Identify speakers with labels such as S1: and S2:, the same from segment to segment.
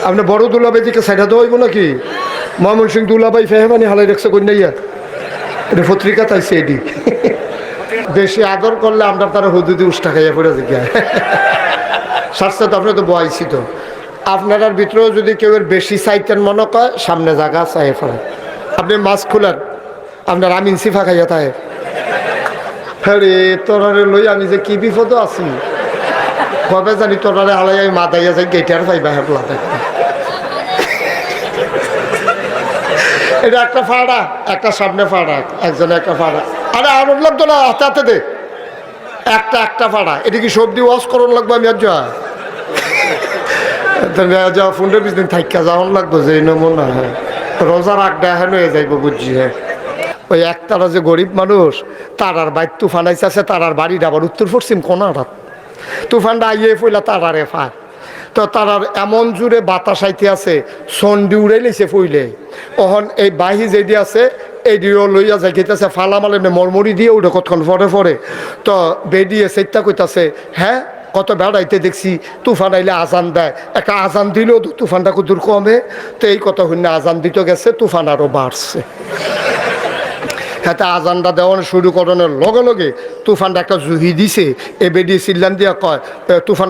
S1: আপনি বড় দুলাভাই দিকে সাইডা তো হইব নাকি? ময়মন সিং দুলাভাই ফেহেমানি হালাই দেখছে কন্যাইয়া, এটা পত্রিকা তাইছে এটি। বেশি আদর করলে আমরা তারা হুদুদি উষ্টা খাইয়া পড়ে জিজ্ঞায় সাথে তো আপনি তো বয়সী তো আপনার ভিতরেও যদি কেউ বেশি চাইতেন মনে কয় সামনে জায়গা চাই ফেলেন। আপনি মাছ খুলেন, আপনার আমিন সিফা খাইয়া থাকে। হ্যাঁ রে তোরারে লই আমি যে কি বিপদ আছি, কবে জানি তোরারে হালাই আমি মাথাইয়া যাই গেটার পাইবা হেপলা। এটা একটা ফাড়া, একটা সামনে ফাড়া, একজনে একটা ফাড়া। আরে আনন্দ লাগতো না, হাতে হাতে দে একটা ফাড়া। এটা কি সবজি ওয়াশ করন লাগবে? আমি যা ফোনের পিছনে থাইকা যাওয়ান লাগতো যে নমুনা। হ্যাঁ রোজার আগটা এখন হয়ে যাইব বুঝছি। হ্যাঁ ওই একতারা যে গরিব মানুষ তারার বাইর তুফান আইসে, তারার বাড়িটা আবার উত্তর পশ্চিম কোনারাত। তুফানটা আইয়ে ফইলা তারারে ফার, তো তারার এমন জুড়ে বাতাস আইতে আছে, সন্ডি উড়ে নিছে ফইলে। ওহন এই বাহি যেদি আছে এইদিও লইয়া যাই খেতেছে ফালামালে মরমরি দিয়ে উঠে কতক্ষণ পরে তো বেডিয়ে সেইটা কইতাছে হ্যাঁ কত বেড়াইতে দেখছি তুফান আইলে আজান দেয়, একটা আজান দিলেও তো তুফানটা কদূর কমে। তো এই কথা হইলে আজান দিতে গেছে, তুফান আরও বাড়ছে। হ্যাঁ আজানটা দেওয়ানো শুরু করানোর লগে লগে তুফানটা একটা জুহি দিছে। এ বেডিয়ে চিল্লান দিয়া কয় তুফান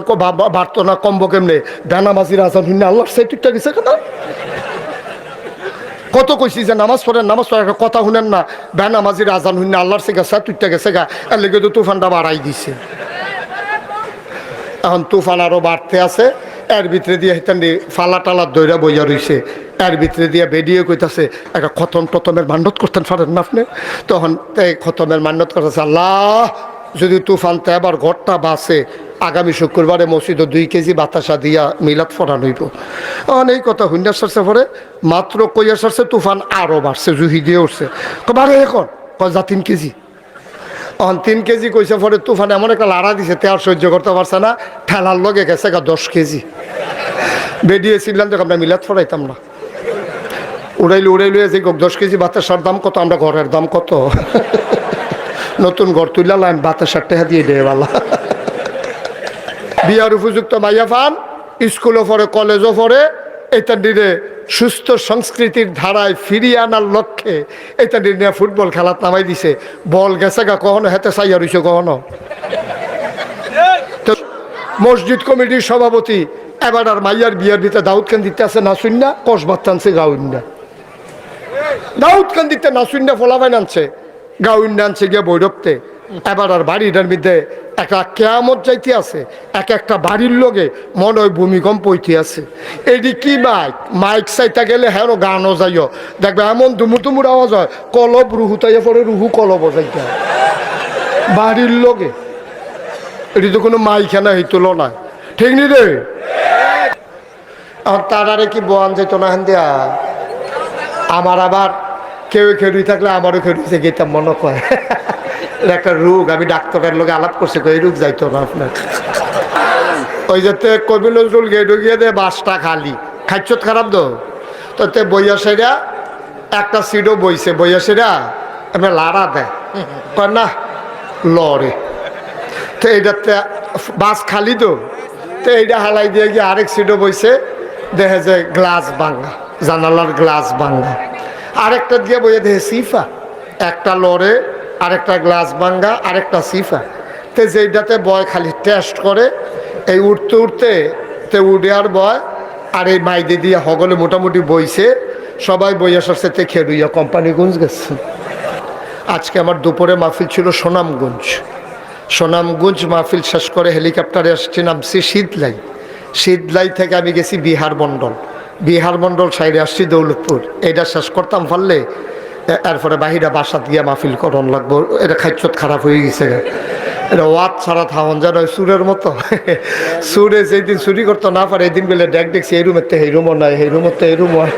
S1: বাড়তো না কমবো কেমনে? বেনামাজির আজান হইলে আল্লাহর সেই ঠিকটা গেছে কেনা। কত কইছি যে নামাজ পড়েন একটা কথা শুনেন না। বেনামাজির আজান হইলে আল্লাহর সে গেছে তুইটা গেছে গা, এর লেগে তো তুফানটা বাড়াই দিছে। এখন তুফান আরও বাড়তে আছে, এর ভিতরে দিয়ে হেতান্ডি ফালা টালা দইরা বইয়া রইছে। এর ভিতরে দিয়ে বেরিয়ে কইতাছে একটা খতমের মান্যত করতেন পারেন না আপনি? তখন এই খতমের মান্যত করতেছে আল্লাহ যদি তুফানতে আবার ঘরটা বাসে আগামী শুক্রবারে মসজিদে 2 কেজি বাতাসা দিয়া মিলাদ ফোরান হইব। এখন এই কথা হুন্ডা সারছে পরে মাত্র কইয়া সারছে তুফান আরও বাড়ছে, জুহি দিয়ে উঠছে। বারে এখন যা 3 কেজি। 3 কেজি কইছে পরে তুফান এমন একটা লাড়া দিছে তে আর সহ্য করতে পারছে না, ঠেলার লগে গেছে 10 কেজি। বেরিয়েছিলাম তো আমরা মিলাদ ফরাইতাম না, উড়াইলে যে 10 কেজি বাতাসার দাম কত, আমরা ঘরের দাম কত। নতুন ঘর তুললাম বাতাসার টাকা দিয়ে দেয় বালা। বিয়ার উপযুক্ত মাইয়া ফান, স্কুলও পড়ে কলেজও পড়ে, এটা নিয়ে সুস্থ সংস্কৃতির ধারায় ফিরিয়ে আনার লক্ষ্যে এটা নিয়ে ফুটবল খেলার নামাই দিছে। বল গেছে গা কখনো, হেতে চাইয়া রইছে কখনো। তো মসজিদ কমিটির সভাপতি এবার আর মাইয়ার বিয়ার দিতে দাউদ খান দিতে আছে না শুন না, কসবাত টানছে গাউন না। দাউদ খান দিতে না শুন না ফলাফাইন আনছে, গাউন আনছে গিয়ে বৈরবতে। এবার আর বাড়িটার মধ্যে একটা কেয়ামত যাইতে আছে, একটা বাড়ির লোকে মনে হয় ভূমিকম্প হইতে আছে। এটি কি মাইক চাইতে গেলে হ্যাঁ গানও যাইও দেখবে এমন দুমুর আওয়াজ হয়, কলব রুহু তাইয়া পরে রুহু কলব যাইতে বাড়ির লোকে। এটি তো কোনো মাইখানা হইতল না, ঠিক নি রে? আর তারারে কি বোয়ান যেত না হেন দিয়া? আমার আবার কেউ খেড়ুই থাকলে আমারও খেড়ুইছে গেতাম মনে কয়। একটা রোগ, আমি ডাক্তারের লোকে আলাপ করছি, এই রোগ যাইতো না আপনার। ওই যাতে কবি নজরুল গেটু গিয়ে দে বাসটা খালি খাইছত খারাপ তো তে বইয়া সেরা একটা সিটও বইছে, বইয়া সেরা আপনার লাড়া দেয় কয় না লড়ে। তো এইটাতে বাস খালি তো এইটা হালাই দিয়ে গিয়ে আরেক সিটও বইছে, দেখে যে গ্লাস ভাঙা, জানালার গ্লাস ভাঙা। আরেকটা দিয়ে বইয়ে দেখে সিফা, একটা লড়ে আরেকটা গ্লাস ভাঙ্গা আরেকটা সিফা। তো যেইটাতে বয় খালি টেস্ট করে, এই উঠতে উঠতে তে উঠে আর বয় আর এই মাইদি দিয়ে হগলে মোটামুটি বইছে, সবাই বইয়া সরছে তে খেলুইয়া কোম্পানিগঞ্জ গেছে। আজকে আমার দুপুরে মাহফিল ছিল সোনামগঞ্জ মাহফিল শেষ করে হেলিকপ্টারে আসছি, নামছি শীতলাই থেকে আমি গেছি বিহার মণ্ডল সাইডে আসছি দৌলতপুর। এইটা শেষ করতাম পারলে এরপরে বাহিরা বাসাত গিয়া মাহফিল করন লাগবো। এটা খাইছত খারাপ হয়ে গেছে, এটা ওয়াত ছাড়া থাউন যেন সুরের মতো। সুরে যেদিন চুরি করতে না পারে এই দিন বলে দেখছি এই রুমের থেকে এই রুমও নাই, এই রুমের থেকে এই রুম হয়।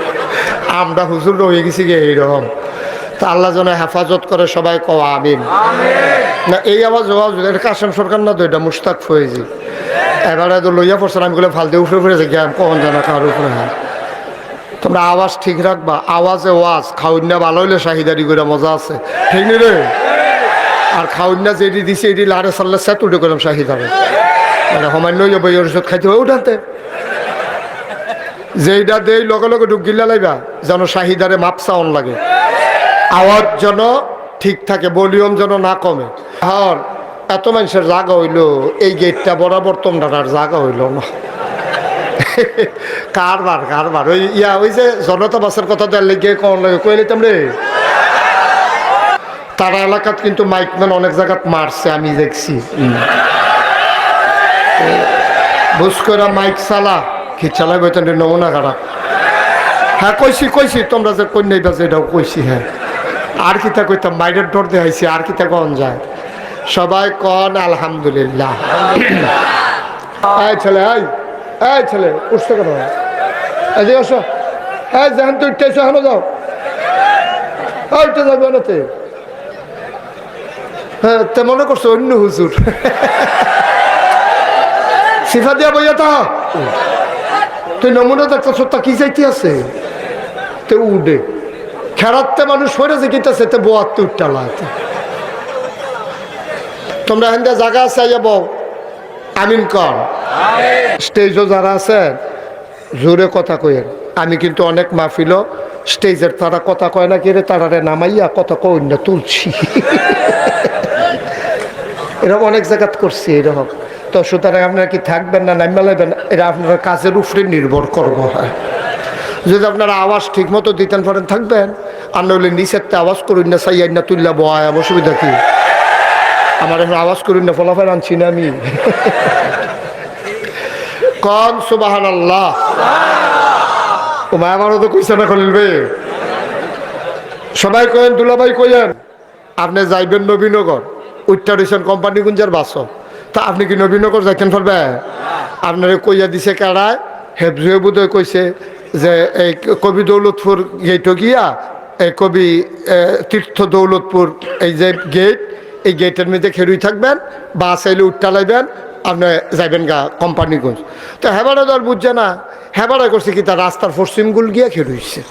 S1: আমরা হুজুর হয়ে গেছি গিয়ে এইরকম। তা আল্লাহ যেন হেফাজত করে, সবাই কও আমিন। না এই আওয়াজ এটা কাশেম সরকার না তো, এটা মুশতাক ফয়েজি। এবারে তো লইয়া পড়ছেন, আমি বলে ফালতে উপরে পড়েছে গিয়ে কখন জানা কার উপরে। হ্যাঁ তোমরা আওয়াজ ঠিক রাখবা, আওয়াজে ওয়াজ খাউন্যা ভালো হইলে শাহিদারি করে মজা আছে, ঠিক নি রে? আর খাউন্যা যেটি দিছে এটি লারে সাল্লা সেট উঠে করলাম শাহিদারে, মানে সমান্য বই ওষুধ খাইতে হবে উঠাতে। যেইটা দেই লগে লগে ঢুক গিল্লা লাইবা যেন শাহিদারে মাপসা অন লাগে, আওয়াজ যেন ঠিক থাকে, ভলিউম যেন না কমে। আর এত মানুষের জায়গা হইলো, এই গেটটা বরাবর তোমরা আর জায়গা হইল না। কারবার ওই ওই যে জনতা বাসের কথা দেওয়ার লেগে কম লাগে কইলে তোমরে তারা এলাকাত কিন্তু মাইকম্যান অনেক জায়গাত মারছে, আমি দেখছি। বুঝ করে মাইক চালা কি চালাই বইতেন নমুনা খারাপ। হ্যাঁ কইছি তোমরা যে কন্যাই বাজে এটাও কইছি। হ্যাঁ আর কিতা কইতাম, মাইরের ডর দেখাইছি, আর কিতা কন যায়। সবাই কন আলহামদুলিল্লাহ। এই ছেলে এই ছেলে উঠতে কেন, এদিকে আসো। হ্যাঁ যেখান তো উঠতে এখানে যাও, উঠতে যাবে নাতে। হ্যাঁ তে মনে করছো অন্য হুজুর সিফা দিয়া বইয়া তা তুই নমুনা দেখতেছ, তা কি চাইতে আছে তে উডে খেরাতে মানুষ হয়ে যে কিতাছে তে বোয়াতে উঠতে। তোমরা হেন্দা জায়গা আছে যাবো আমিন কর। স্টেজও যারা আছেন জোরে কথা কইেন। আমি কিন্তু অনেক মাহফিল স্টেজের তারা কথা কয় না, কিরে তারারে নামাইয়া কথা কই না তুলছি। এরকম অনেক জায়গাত করছি এরকম। তো সুতরাং আপনারা কি থাকবেন না নামিয়ে লাগবেন, এটা আপনারা কাজের উপরে নির্ভর করবো। হয় যদি আপনারা আওয়াজ ঠিক মতো দিতেন পারেন থাকবেন, আর নইলে নিচের আওয়াজ করুন না, চাইয়াই না তুললা বয় অসুবিধা কি? আমার এখন আওয়াজ করুন না, ফলাফল আনছি না আমি। কন সুবহানাল্লাহ। ও মা আমারও তো কইছে না খলিলবে, সবাই কয়েন, দুলাভাই কইেন। আপনি যাইবেন নবীনগর, উত্তরেশন কোম্পানিগঞ্জের বাস, তা আপনি কি নবীনগর যাইতেন পারবে? আপনারা কইয়া দিছে কারায়, হেফজুয়ে বুধই কইছে যে এই কবি দৌলতপুর গেটও গিয়া এই কবি তীর্থ দৌলতপুর এই যে গেট, এই গেটের মধ্যে খেরুই থাকবেন, বাস আইলে উঠটা লাইবেন, আপনি যাইবেন গা কোম্পানিগঞ্জ। তো হেবারে তো আর বুঝছে না, হেবারে করছে কি তার রাস্তার পশ্চিমগুল গিয়া খেরুইছে।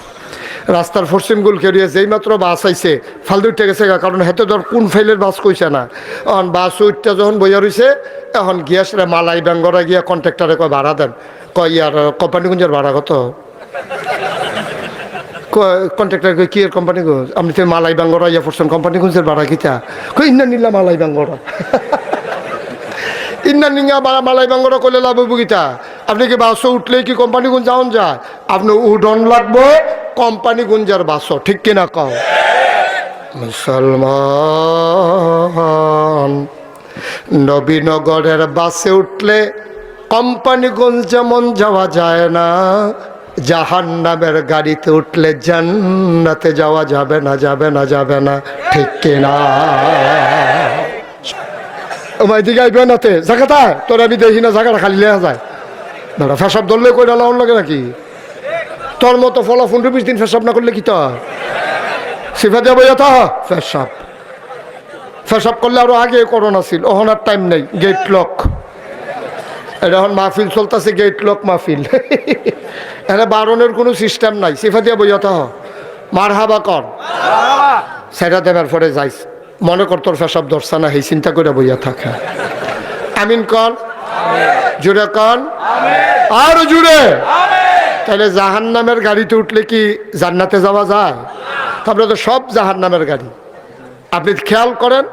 S1: রাস্তার পশ্চিমগুল খেরিয়ে যেই মাত্র বাস আইছে ফালতু উঠতে গেছে গা, কারণ হেতে ধর কোন ফাইলের বাস কইছে না। এখন বাস উঠতে যখন বইয়া রয়েছে, এখন গিয়াসরে মালাই বেঙ্গরা গিয়া কন্ট্রাক্টারে কয় ভাড়া দেন, কয় ইয়ার কোম্পানিগঞ্জের ভাড়া কত? কন্ট্রাক্টার কই কি এর কোম্পানিগঞ্জ? আপনি তো মালাই বেঙ্গরা ইয়া পড়ছেন, কোম্পানিগঞ্জের ভাড়া কিতা? কই ইন্না নিলা মালাই বেঙ্গরা। ইন্না নিঙ্গা মালাই বেঙ্গরা করলে লাভ হইব কিতা? আপনি কি বাসও উঠলেই কি কোম্পানিগঞ্জ যাওন যায়? আপনি উডন লাগবো কোম্পানিগঞ্জের বাস, ঠিক কিনা কও? মুসলমান নবীনগরের বাসে উঠলে কোম্পানিগঞ্জ যেমন যাওয়া যায় না, জাহান্নামের গাড়িতে উঠলে জান্নাতে যাওয়া যাবে না, যাবে না, যাবে না, ঠিক কিনা? ওমাই দিকে আইবে নাতে জায়গাটা তোর আমি দেখি না, জায়গাটা খালি লেয়া যায় দাঁড়া। ফেসাব ধরলে কই ডালা অন লাগে নাকি? তোর মতো ফলা 15-20 দিন ফেসাব না করলে কি তো সিফা দেব? ফেসাব করলে আরো আগে করোনা ছিল, ওখান আর টাইম নেই, গেট লক। এটা এখন মাহফিল চলতেছে, গেট লক মাহফিল। এখানে বারণের কোনো সিস্টেম নাই। সিফা দিয়া বইয়া তো মার হাবা কর, সেটা দেবার পরে যাইস, মনে কর তোর ফেসাব ধরছে না, এই চিন্তা করে বইয়া থাকে। আমিন কন, জুড়ে কন, আর জুড়ে। তাহলে জাহান্নামের গাড়িতে উঠলে কি জান্নাতে যাওয়া যায়? তারপরে তো সব জাহান্নামের গাড়ি। আপনি খেয়াল করেন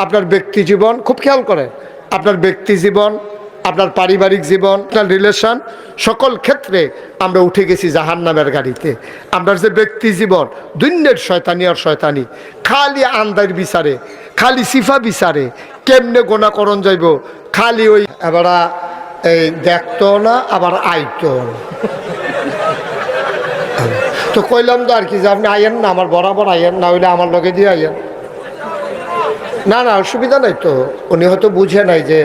S1: আপনার ব্যক্তি জীবন, খুব খেয়াল করেন আপনার ব্যক্তি জীবন, আপনার পারিবারিক জীবন, আপনার রিলেশন, সকল ক্ষেত্রে আমরা উঠে গেছি জাহান্নামের গাড়িতে। আপনার যে ব্যক্তি জীবন, দুনিয়ার শয়তানি আর শয়তানি, খালি আন্দার বিচারে, খালি সিফা বিচারে, কেমনে গোনাকরণ যাইব, খালি ওই এবার এই দেখতো না আবার আইতো না। তো কইলাম তো আর কি যে আপনি আইয়েন না, আমার বরাবর আইয়েন না, হইলে আমার লগে দিয়ে আইয়েন। না না অসুবিধা নাই তো, উনি হয়তো বুঝে নাই যে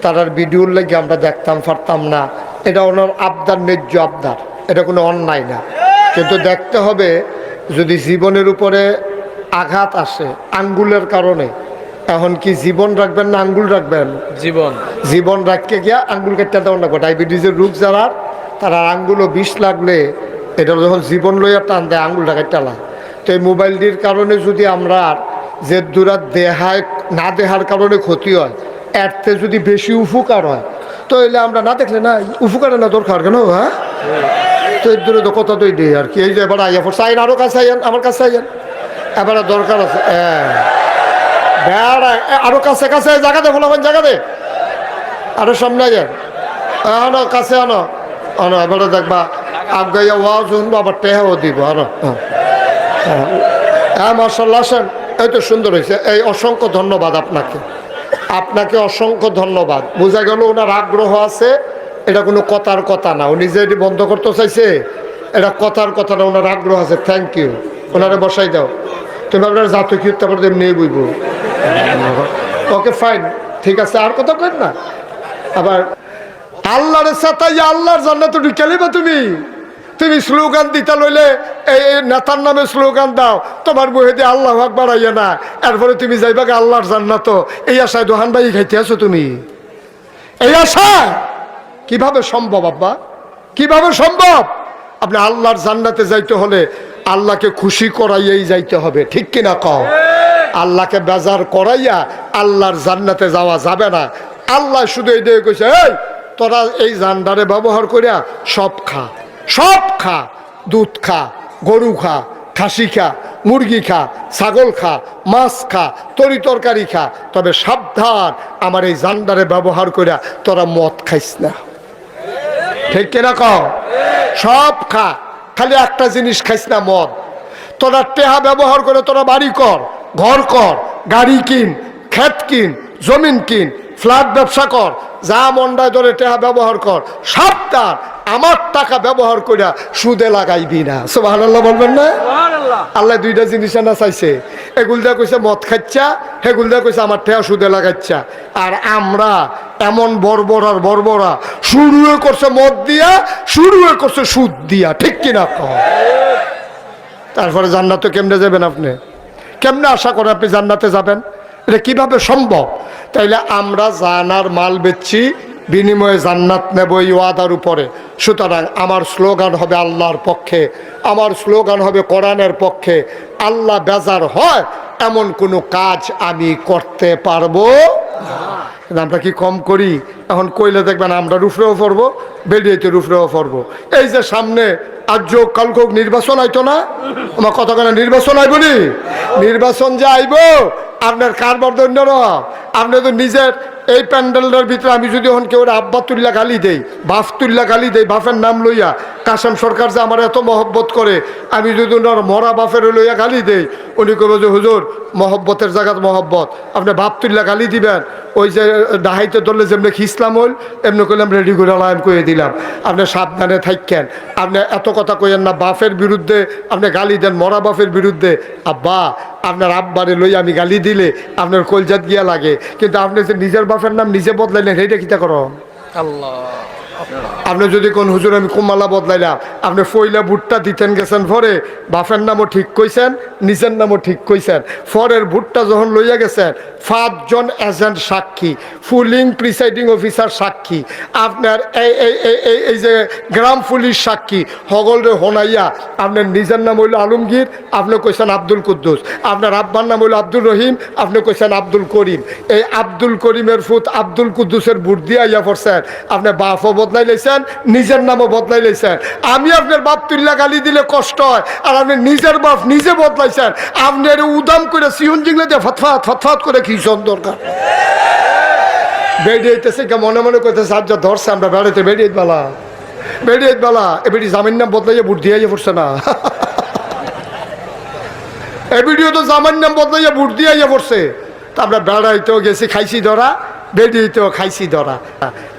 S1: তারার ভিডিওর লাগে আমরা দেখতাম পারতাম না, এটা ওনার আবদার, ন্যায্য আবদার, এটা কোনো অন্যায় না। কিন্তু দেখতে হবে যদি জীবনের উপরে আঘাত আসে আঙ্গুলের কারণে, এখন কি জীবন রাখবেন না আঙ্গুল রাখবেন? জীবন রাখতে গিয়া আঙ্গুল কেটে দেওয়া লাগবে। ডায়াবেটিসের রোগ যারা, তারা আঙ্গুলও বিষ লাগলে এটা যখন জীবন লইয়া টান দেয় আঙ্গুলটা কেটালা। তো এই মোবাইলটির কারণে যদি আমরা যে দূরাত দেহায় না দেহার কারণে ক্ষতি হয়, এরতে যদি বেশি উপকার হয়, তো এলে আমরা না দেখলে না উপকার না দরকার কেন? হ্যাঁ তো এর দূরে তো কথা তুই দিই আর কি। এই যে এবার আইয়া পড়ছে, আইন আরো কাছে আইন, আমার কাছে আইন, এবারে দরকার আছে। বেড়া আরো কাছে কাছে জায়গা দে, ফলাফল জায়গা দে, আরো সামনে যান, আনো কাছে আনো আনো, এবারে দেখবা আগাইয়া ওয়াও শুনবো, আবার টেহাও দিব আরো। হ্যাঁ মার্শাল্লাহ, আসেন, এই তো সুন্দর হয়েছে। এই অসংখ্য ধন্যবাদ আপনাকে, আপনাকে অসংখ্য ধন্যবাদ। বোঝা গেল ওনার আগ্রহ আছে, এটা কোনো কথার কথা না, উনি যে এটি বন্ধ করতে চাইছে এটা কথার কথা না, ওনার আগ্রহ আছে। থ্যাংক ইউ, ওনারে বসাই দাও। তুমি আপনার জাতো কি তারপরে নিয়ে বইব। ওকে ফাইন, ঠিক আছে, আর কথা কেন না। আবার আল্লাহর সাথে আল্লাহর জান্নাতে ঢুকালি বা তুমি স্লোগান দিতে লইলে এই নেতার নামে স্লোগান দাও, তোমার মুহে দিয়ে আল্লাহ আকবার আইয়া না, এরপরে তুমি যাইবা আল্লাহর জান্নাত। এই আশায় দোহান ভাই খাইতে আছো তুমি, এই আশায় কিভাবে সম্ভব আব্বা, কিভাবে সম্ভব? আপনি আল্লাহর জান্নাতে যাইতে হলে আল্লাহকে খুশি করাইয়াই যাইতে হবে, ঠিক কিনা কও? আল্লাহকে বেজার করাইয়া আল্লাহর জান্নাতে যাওয়া যাবে না। আল্লাহ শুধু এই দিয়ে কইছে, এই তোরা এই জান্ডারে ব্যবহার করিয়া সব খা, সব খা, দুধ খা, গরু খা, খাসি খা, মুরগি খা, ছাগল খা, মাছ খা, তরি তরকারি খা, তবে সাবধান আমার এই জান্ডারে ব্যবহার করিয়া তোরা মদ খাইস না, ঠিক কিনা কও? সব খা, খালি একটা জিনিস খাইস না, মদ। তোরা টেহা ব্যবহার করে তোরা বাড়ি কর, ঘর কর, গাড়ি কিন, ক্ষেত কিন, জমিন কিন, ফ্ল্যাট ব্যবসা কর, যা মন্ডায় ধরে টেহা ব্যবহার কর, সাবধান আমার টাকা ব্যবহার করিয়া সুদে লাগাইবি না। সুবহানাল্লাহ বলবেন না? আল্লাহ দুইটা জিনিস না চাইছে, এগুল দিয়া কইছে মদ খাচ্ছা, হেগুল দিয়া কইছে আমার টেহা সুদে লাগাচ্ছা। আর আমরা এমন বর্বর আর বর্বরা, শুরুয়ে করছে মদ দিয়া, শুরুয়ে করছে সুদ দিয়া, ঠিক কিনা কও? তারপরে জান্নাতে কেমনে যাবেন আপনি? কেমনে আশা করে আপনি জান্নাতে যাবেন? এটা কিভাবে সম্ভব? তাইলে আমরা জানার মাল বেচছি, বিনিময়ে জান্নাত নেব এই ওয়াদার উপরে। সুতরাং আমার স্লোগান হবে আল্লাহর পক্ষে, আমার স্লোগান হবে কোরআনের পক্ষে। আল্লাহ বেজার হয় এমন কোনো কাজ আমি করতে পারবো না। আমরা কি কম করি? এখন কইলে দেখবেন আমরা রুফরেও পড়বো, বেরিয়েতে রুফরেও পড়বো। এই যে সামনে আজ যোগ কাল হোক নির্বাচন আইতো না, আমার কথা কেন নির্বাচন আইব নি? নির্বাচন যে আইব আপনার কারবার দৈন্য, আপনি তো নিজের এই প্যান্ডেলের ভিতরে আমি যদি এখন কেউ আব্বা তুল্লা গালি দেই, বাফ তুল্লা গালি দেই, বাফের নাম লইয়া, কাসেম সরকার যে আমার এত মহব্বত করে, আমি যদি ওনার মরা বাফের লইয়া গালি দেই, উনি কইব যে হুজুর মহব্বতের জায়গাত মহব্বত, আপনি বাপ তুল্লা গালি দিবেন। ওই যে ডাহাইতে ধরলে যেমনি খিসলাম হইল এমনি করলাম রেডি করে আলাম কয়ে দিলাম। আপনি সাবধানে থাকেন, আপনি এত কথা কইেন না বাফের বিরুদ্ধে আপনি গালি দেন, মরা বাফের বিরুদ্ধে। আব্বা আপনার আব্বারে লই আমি গালি দিলে আপনার কলজাত গিয়া লাগে, কিন্তু আপনি যে নিজের বাপের নাম নিজে বদলাইলেন, সেইটা কিতা করো? আল্লাহ। আপনি যদি কোন হুজুর আমি কুমালা বদলাইলাম, আপনি ফইলা ভুট্টা দিতেন গেছেন, পরে বাপের নামও ঠিক কইছেন, নিজের নামও ঠিক কইছেন। পরের ভুট্টা যখন লইয়া গেছেন 5 জন এজেন্ট সাক্ষী, ফুলিং প্রিসাইডিং অফিসার সাক্ষী, আপনার এই যে গ্রাম পুলিশ সাক্ষী, হগলরে হোনাইয়া আপনার নিজের নাম হইল আলমগীর, আপনি কইছেন আব্দুল কুদ্দুস, আপনার আব্বার নাম হইল আব্দুল রহিম, আপনি কইছেন আব্দুল করিম। এই আব্দুল করিমের ফুত আব্দুল কুদ্দুসের বুট দিয়ে আইয়া পড়ছেন, আপনি বাপও বদলাই লাইছেন, নিজের নামও বদলাই লাইছেন। আমি আপনার বাপ তুল্লা গালি দিলে কষ্ট হয়, আর আপনি নিজের বাপ নিজে বদলাইছেন। আপনার উদাম করে সিহন জিংলে দিয়ে ফতফাত ফতফাত করে কি দরকার? বেরিয়েছে কে মনে মনে করতেছে আজ যা ধরছে আমরা বেড়াইতে বেরিয়ে বেলা, বেরিয়ে বেলা এবারে জামিন নাম বদলাইয়া বুট দিয়ে পড়ছে না। এ ভিডিও তো জামার নাম বদলাইয়া বুট দিয়ে পড়ছে। তা আমরা বেড়াইতেও গেছি খাইছি ধরা, বেরিয়েতেও খাইছি ধরা।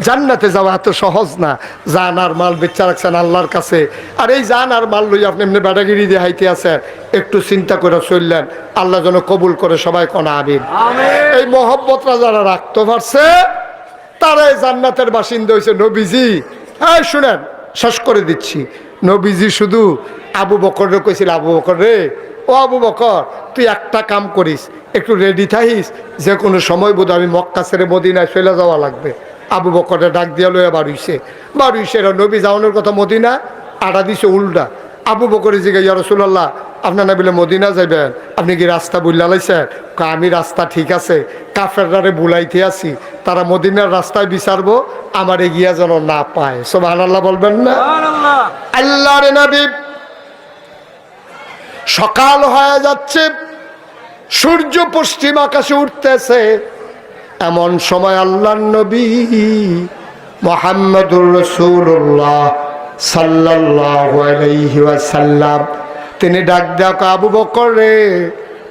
S1: জান্নাতে যাওয়া এত সহজ না। জান আর মাল বেচা রাখছেন আল্লাহর কাছে, আর এই জান আর মাল লই আপনি এমনি বেড়াগিরি দিয়ে হাইতে আছেন। একটু চিন্তা করে চললেন, আল্লাহ যেন কবুল করে সবাই কনা আমিন। এই মহব্বতরা যারা রাখতে পারছে তারাই জান্নাতের বাসিন্দা হয়েছে। নবীজি, হ্যাঁ শুনেন, শেষ করে দিচ্ছি। নবীজি শুধু আবু বকরে কইছিল, আবু বকর রে, ও আবু বকর তুই একটা কাম করিস, একটু রেডি থাকিস, যে কোনো সময় বোধ আমি মক্কা ছেড়ে মদিনায় চলে যাওয়া লাগবে। আবু বকরে ডাক দিয়া লইয়া বাড়ুইছে, বাড়ুইছে নবী যাওয়ানোর কথা মদিনা, আড়া দিছে উল্টা। আবু বকরে জিজ্ঞাসা ইয়া রাসূলুল্লাহ আপনার না বলে মদিনা যাইবেন, আপনি কি রাস্তা বুঝলা লাইছেন? আমি রাস্তা ঠিক আছে, কাফেররারে বুলাইতে আছি, তারা মদিনার রাস্তায় বিচারবো, আমার এগিয়া যেন না পায়। সুবহানাল্লাহ বলবেন না? আল্লাহর নবী সকাল হয়ে যাচ্ছে, সূর্য পশ্চিম আকাশে উঠতেছে, এমন সময় আল্লাহর নবী মুহাম্মদুর রাসূলুল্লাহ সাল্লাল্লাহু আলাইহি ওয়াসাল্লাম তিনি ডাক দেয়া, আবু বকর রে,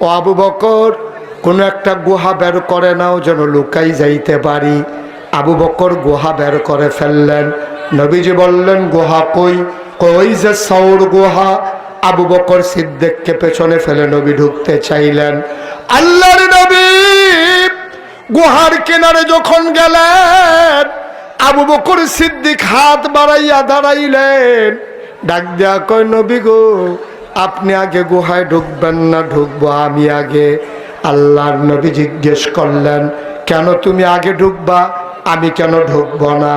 S1: ও আবু বকর, কোনো একটা গুহা বের করে নাও যেন লুকাই যাইতে পারি। আবু বকর গুহা বের করে ফেললেন। নবীজি বললেন, গুহা কই? কই যে সৌর গুহা। আবু বকর সিদ্দিককে পেছনে ফেলে নবী ঢুকতে চাইলেন। আল্লাহর নবী গুহার কিনারে যখন গেলেন, আবু বকর সিদ্দিক হাত বাড়াইয়া দাঁড়াইলেন, ডাক দেয়া কয়, নবী গো, আপনি আগে গুহায় ঢুকবেন না ঢুকবো আমি আগে? আল্লাহর নবী জিজ্ঞেস করলেন, কেন তুমি আগে ঢুকবা, আমি কেন ঢুকবো না?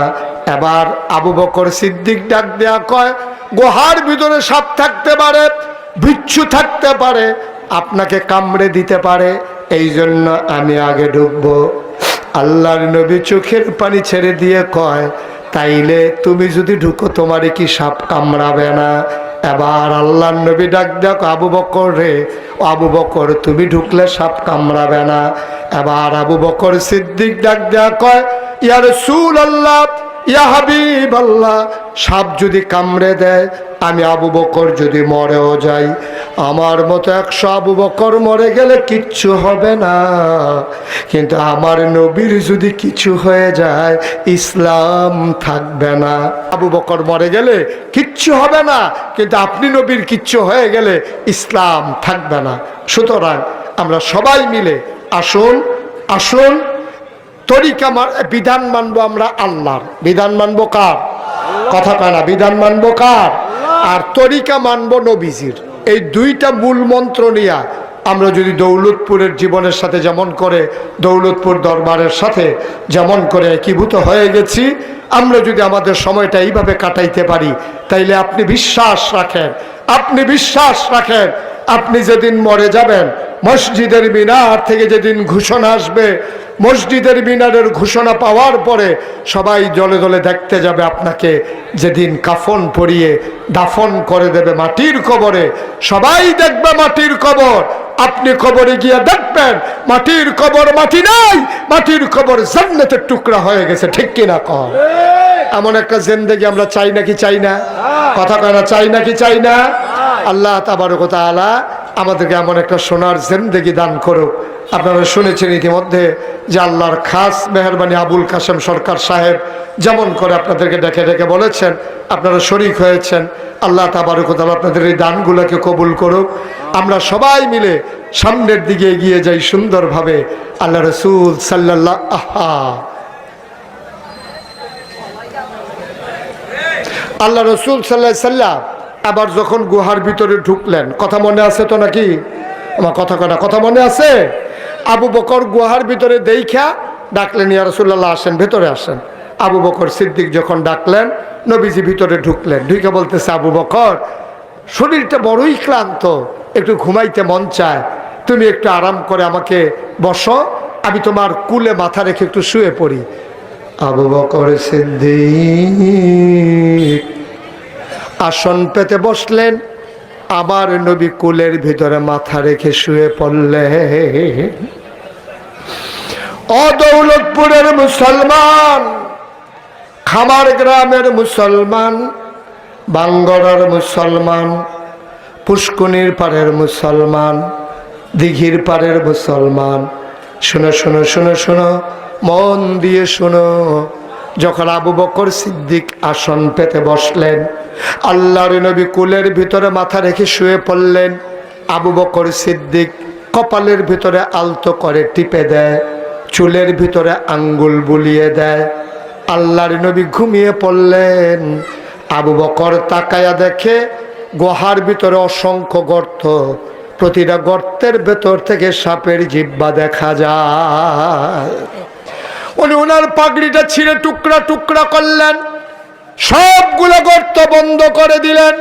S1: এবার আবু বকর সিদ্দিক ডাক দেয়া কয়, গুহার ভিতরে সাপ থাকতে পারে, বিচ্ছু থাকতে পারে, আপনাকে কামড়ে দিতে পারে, এই জন্য আমি আগে ঢুকবো। আল্লাহর নবী চোখের পানি ছেড়ে দিয়ে কয়, তাইলে তুমি যদি ঢুকো তোমারে কি সাপ কামড়াবে না? এবার আল্লাহর নবী ডাক দেখো, আবু বকর রে, ও আবু বকর, তুমি ঢুকলে সাপ কামড়াবে না? এবার আবু বকর সিদ্দিক ডাক দেয়া কয়, ইয়া রাসূলুল্লাহ, ইয়া হাবিবাল্লাহ, সাপ যদি কামড়ে দেয়, আমি আবু বকর যদি মরেও যাই, আমার মতো 100 আবু বকর মরে গেলে কিচ্ছু হবে না, কিন্তু আমার নবীর যদি কিছু হয়ে যায় ইসলাম থাকবে না। আবু বকর মরে গেলে কিচ্ছু হবে না, কিন্তু আপনি নবীর কিচ্ছু হয়ে গেলে ইসলাম থাকবে না। সুতরাং আমরা সবাই মিলে আসুন আসুন তরিকা বিধান মানবো, আমরা আল্লাহর বিধান মানবো। কার কথা কয় না? বিধান মানবো কার? আর তরিকা মানবো নবীজির। এই দুইটা মূল মন্ত্র নিয়ে আমরা যদি দৌলতপুরের জীবনের সাথে যেমন করে, দৌলতপুর দরবারের সাথে যেমন করে একীভূত হয়ে গেছি, আমরা যদি আমাদের সময়টা এইভাবে কাটাইতে পারি, তাইলে আপনি বিশ্বাস রাখেন, আপনি বিশ্বাস রাখেন, আপনি যেদিন মরে যাবেন, মসজিদের মিনার থেকে যেদিন ঘোষণা আসবে, মসজিদের মিনারের ঘোষণা পাওয়ার পরে সবাই দলে দলে দেখতে যাবে আপনাকে, যেদিন কাফন পরিয়ে দাফন করে দেবে মাটির কবরে, সবাই দেখবে মাটির কবর, আপনি কবরে গিয়ে দেখবেন মাটির কবর মাটি নাই, মাটির কবর জান্নাতের টুকরা হয়ে গেছে। ঠিক কিনা কর? এমন একটা জিন্দেগি আমরা চাই নাকি চাই না? কথা কয় না? চাই নাকি চাই না? আল্লাহ তাবারক ওয়া তাআলা আমাদেরকে এমন একটা সোনার জিন্দেগি দান করুক। আপনারা শুনেছেন ইতিমধ্যে যে আল্লাহর খাস মেহরবানি আবুল কাশেম সরকার সাহেব যেমন করে আপনাদেরকে ডেকে ডেকে বলেছেন, আপনারা শরীক হয়েছেন। আল্লাহ তাবারক ওয়া তাআলা আপনাদের এই দানগুলোকে কবুল করুক। আমরা সবাই মিলে সামনের দিকে এগিয়ে যাই সুন্দরভাবে। আল্লাহ রাসূল আল্লাহ রসুল সাল্লাল্লাহু আলাইহি সাল্লাম আবার যখন গুহার ভিতরে ঢুকলেন, কথা মনে আছে তো নাকি? আমার কথা মনে আছে? আবু বকর গুহার ভিতরে দেখা ডাকলেন, ইয়া রাসূলুল্লাহ আসেন, ভেতরে আসেন। আবু বকর সিদ্দিক যখন ডাকলেন, নবীজি ভিতরে ঢুকলেন। ঢুকে বলতেছে, আবু বকর, শরীরটা বড়ই ক্লান্ত, একটু ঘুমাইতে মন চায়, তুমি একটু আরাম করে আমাকে বসো, আমি তোমার কুলে মাথা রেখে একটু শুয়ে পড়ি। আবু বকর সিদ্দিক আসন পেতে বসলেন, আবার নবী কুলের ভিতরে মাথা রেখে শুয়ে পড়লেন। দৌলতপুরের মুসলমান, খামার গ্রামের মুসলমান, বাঙ্গরার মুসলমান, পুষ্কুনির পাড়ের মুসলমান, দিঘির পাড়ের মুসলমান, শুনো শুনো শুনো শুনো, মন দিয়ে শুনো। যখন আবু বকর সিদ্দিক আসন পেতে বসলেন, আল্লাহর নবী কুলের ভিতরে মাথা রেখে শুয়ে পড়লেন, আবু বকর সিদ্দিক কপালের ভিতরে আলতো করে টিপে দেয়, চুলের ভিতরে আঙ্গুল বুলিয়ে দেয়। আল্লাহর নবী ঘুমিয়ে পড়লেন। আবু বকর তাকায়া দেখে গুহার ভিতরে অসংখ্য গর্ত, প্রতিটা গর্তের ভেতর থেকে সাপের জিহ্বা দেখা যায়। উনি ওনার পাগড়িটা ছিঁড়ে টুকরা টুকরা করলেন, সবগুলো গর্ত বন্ধ করে দিলেন।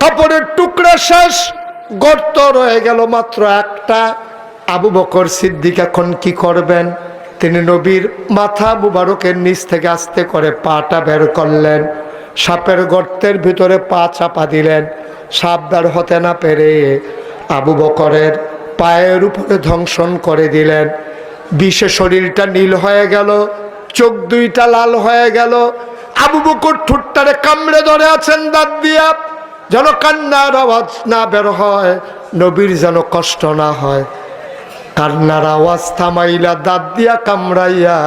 S1: কাপড়ের টুকরা শেষ, গর্ত রয়ে গেল মাত্র একটা। আবু বকর সিদ্দিক এখন কি করবেন? তিনি নবীর মাথা মুবারকের নিচ থেকে আস্তে করে পাটা বের করলেন, সাপের গর্তের ভিতরে পা চাপা দিলেন। সাপ বের হতে না পেরে আবু বকরের পায়ের উপরে ধ্বংসন করে দিলেন। বিষে শরীরটা নীল হয়ে গেল, চোখ দুইটা লাল হয়ে গেল। আবু বকর ঠোঁটটারে কামড়ে ধরে আছেন দাঁত দিয়া, যেন কান্নার আওয়াজ না বের হয়, নবীর যেন কষ্ট না হয়। কান্নার আওয়াজ থামাইলা দাঁত দিয়া কামড়াইয়া,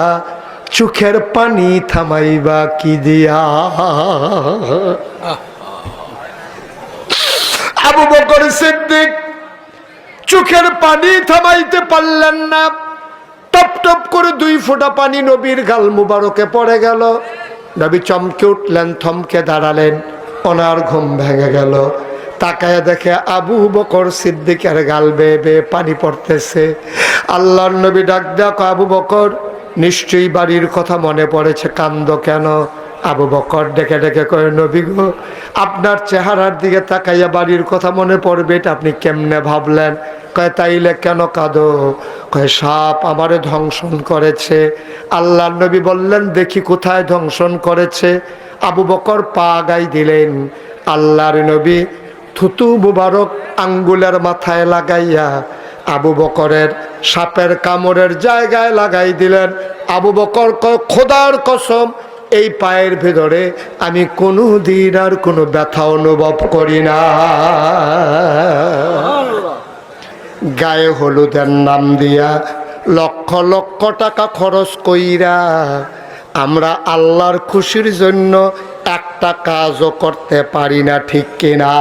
S1: চোখের পানি থামাইবা কি দিয়া? আবু বকর সিদ্দিক চোখের পানি থামাইতে পারলেন না। টপ টপ করে 2 ফোঁটা পানি নবীর গাল মুবারকে পড়ে গেল। নবী চমকে উঠলেন, থমকে দাঁড়ালেন, ওনার ঘুম ভেঙে গেল। তাকায় দেখে আবু বকর সিদ্দিকের গাল বেয়ে বেয়ে পানি পড়তেছে। আল্লাহর নবী ডাক দেখো, আবু বকর নিশ্চয়ই বাড়ির কথা মনে পড়েছে, কান্দো কেন? আবু বকর ডেকে ডেকে কয়ে, নবী গো, আপনার চেহারার দিকে তাকাইয়া বাড়ির কথা মনে পড়বে, এটা আপনি কেমনে ভাবলেন? কয় তাইলে কেন কাঁদো? কয় সাপ আমারে ধ্বংসন করেছে। আল্লাহর নবী বললেন, দেখি কোথায় ধ্বংসন করেছে। আবু বকর পা গাই দিলেন। আল্লাহর নবী থুতু মুবারক আঙ্গুলের মাথায় লাগাইয়া আবু বকরের সাপের কামড়ের জায়গায় লাগাই দিলেন। আবু বকর কয়, খোদার কসম, এই পায়ের ভেতরে আমি কোনো দিন আর কোনো ব্যথা অনুভব করি না। গায়ে হলুদের নাম দিয়া লক্ষ লক্ষ টাকা খরচ কইরা আমরা আল্লাহর খুশির জন্য একটা কাজও করতে পারি না, ঠিক কিনা?